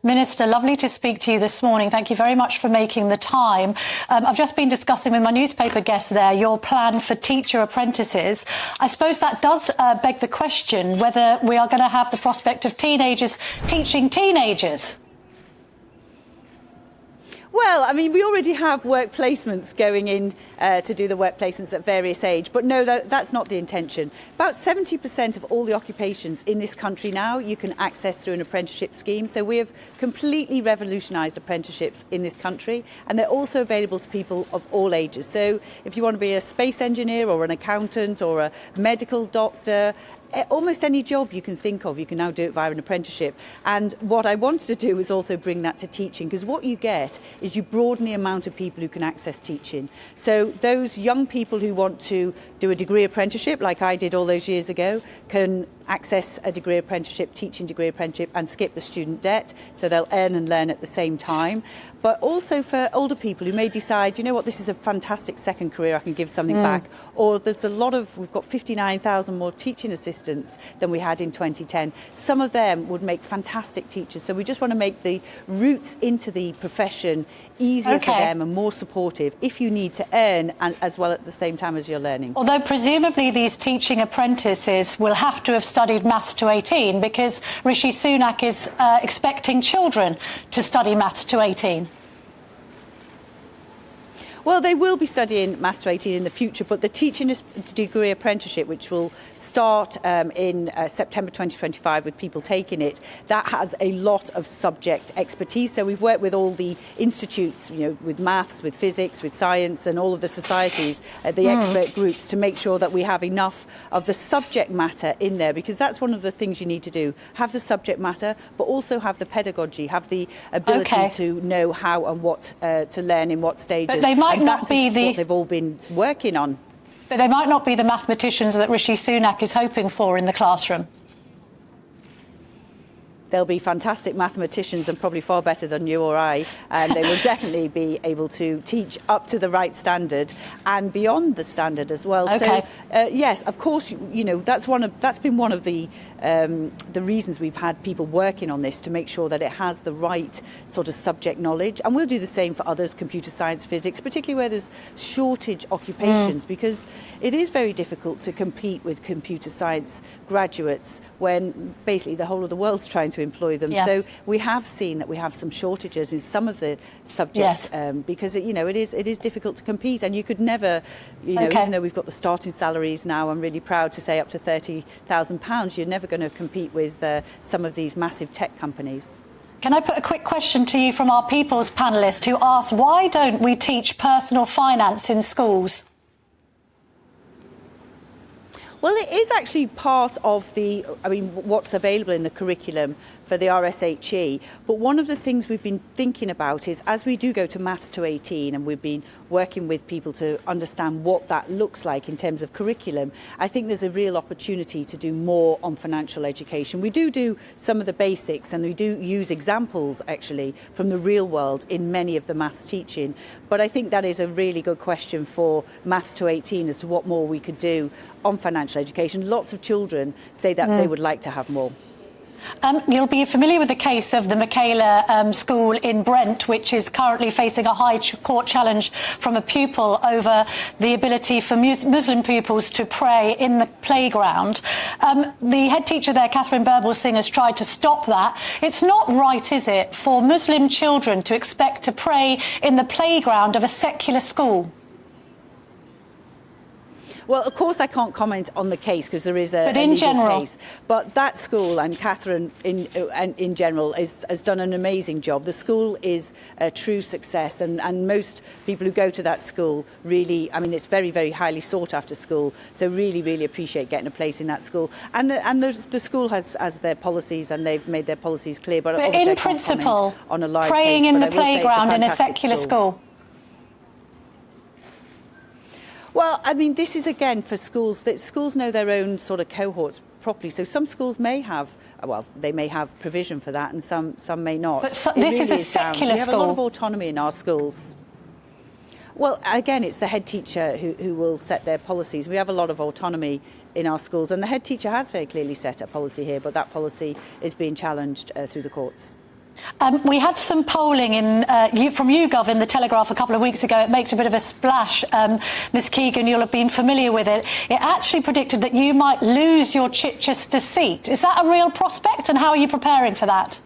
Minister, lovely to speak to you this morning. Thank you very much for making the time. I've just been discussing with my newspaper guest there your plan for teacher apprentices. I suppose that does beg the question whether we are going to have the prospect of teenagers teaching teenagers. Well, I mean, we already have work placements going in to do the work placements at various age, but no, that's not the intention. About 70% of all the occupations in this country now you can access through an apprenticeship scheme. So we have completely revolutionised apprenticeships in this country, and they're also available to people of all ages. So if you want to be a space engineer or an accountant or a medical doctor, almost any job you can think of, you can now do it via an apprenticeship. And what I wanted to do was also bring that to teaching, because what you get is you broaden the amount of people who can access teaching. So those young people who want to do a degree apprenticeship, like I did all those years ago, can access a degree apprenticeship, teaching degree apprenticeship, and skip the student debt, so they'll earn and learn at the same time. But also for older people who may decide, you know what, this is a fantastic second career, I can give something back. Or there's we've got 59,000 more teaching assistants than we had in 2010. Some of them would make fantastic teachers. So we just want to make the routes into the profession easier for them and more supportive if you need to earn and as well at the same time as you're learning. Although presumably these teaching apprentices will have to have studied maths to 18, because Rishi Sunak is expecting children to study maths to 18. Well, they will be studying Maths to 18 in the future, but the teaching degree apprenticeship, which will start in September 2025 with people taking it, that has a lot of subject expertise. So we've worked with all the institutes, you know, with maths, with physics, with science, and all of the societies, the expert groups, to make sure that we have enough of the subject matter in there, because that's one of the things you need to do. Have the subject matter, but also have the pedagogy, have the ability to know how and what to learn in what stages. But they might not be what they've all been working on. But they might not be the mathematicians that Rishi Sunak is hoping for in the classroom. They'll be fantastic mathematicians and probably far better than you or I, and they will definitely be able to teach up to the right standard and beyond the standard as well. So yes, of course, you know, that's been one of the reasons we've had people working on this, to make sure that it has the right sort of subject knowledge. And we'll do the same for others, computer science, physics, particularly where there's shortage occupations, because it is very difficult to compete with computer science graduates when basically the whole of the world's trying to employ them. So we have seen that we have some shortages in some of the subjects, because it is difficult to compete, and you could never, you know, even though we've got the starting salaries now, I'm really proud to say up to £30,000, you're never going to compete with some of these massive tech companies. Can I put a quick question to you from our People's panellist, who asked, why don't we teach personal finance in schools? Well, it is actually part of what's available in the curriculum for the RSHE. But one of the things we've been thinking about is, as we do go to Maths to 18, and we've been working with people to understand what that looks like in terms of curriculum, I think there's a real opportunity to do more on financial education. We do some of the basics, and we do use examples actually from the real world in many of the maths teaching. But I think that is a really good question for Maths to 18 as to what more we could do on financial education. Lots of children say that they would like to have more. You'll be familiar with the case of the Michaela school in Brent, which is currently facing a high court challenge from a pupil over the ability for Muslim pupils to pray in the playground. The head teacher there, Catherine Birbal Singh, has tried to stop that. It's not right, is it, for Muslim children to expect to pray in the playground of a secular school? Well, of course, I can't comment on the case because there is a case. But that school, and Catherine in general, has done an amazing job. The school is a true success, and most people who go to that school really, I mean, it's very, very highly sought after school. So really, really appreciate getting a place in that school. And the school has their policies, and they've made their policies clear. But in principle, on a live praying case, in the playground in a secular school. Well, I mean, this is again for schools, that schools know their own sort of cohorts properly. So some schools may have, well, they may have provision for that, and some may not. But this is a secular school. We have a lot of autonomy in our schools. Well, again, it's the head teacher who will set their policies. We have a lot of autonomy in our schools, and the head teacher has very clearly set a policy here, but that policy is being challenged through the courts. We had some polling from YouGov in the Telegraph a couple of weeks ago. It made a bit of a splash. Ms Keegan, you'll have been familiar with it. It actually predicted that you might lose your Chichester seat. Is that a real prospect, and how are you preparing for that?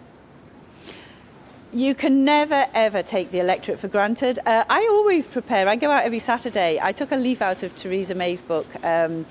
You can never, ever take the electorate for granted. I always prepare. I go out every Saturday. I took a leaf out of Theresa May's book and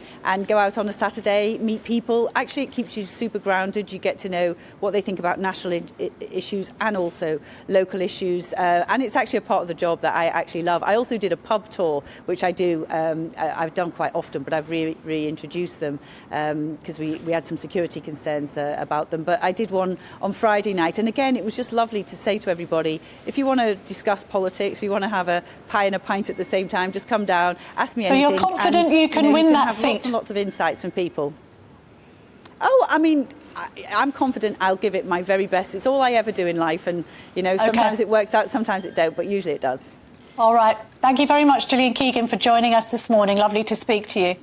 go out on a Saturday, meet people. Actually, it keeps you super grounded. You get to know what they think about national issues and also local issues. And it's actually a part of the job that I actually love. I also did a pub tour, which I do. I've done quite often, but I've reintroduced them because we had some security concerns about them. But I did one on Friday night. And again, it was just lovely to say to everybody, if you want to discuss politics, if you want to have a pie and a pint at the same time, just come down, ask me anything. So you're confident you can win that seat? Lots and lots of insights from people. Oh, I mean, I'm confident I'll give it my very best. It's all I ever do in life, and sometimes it works out, sometimes it don't, but usually it does. All right. Thank you very much, Gillian Keegan, for joining us this morning. Lovely to speak to you.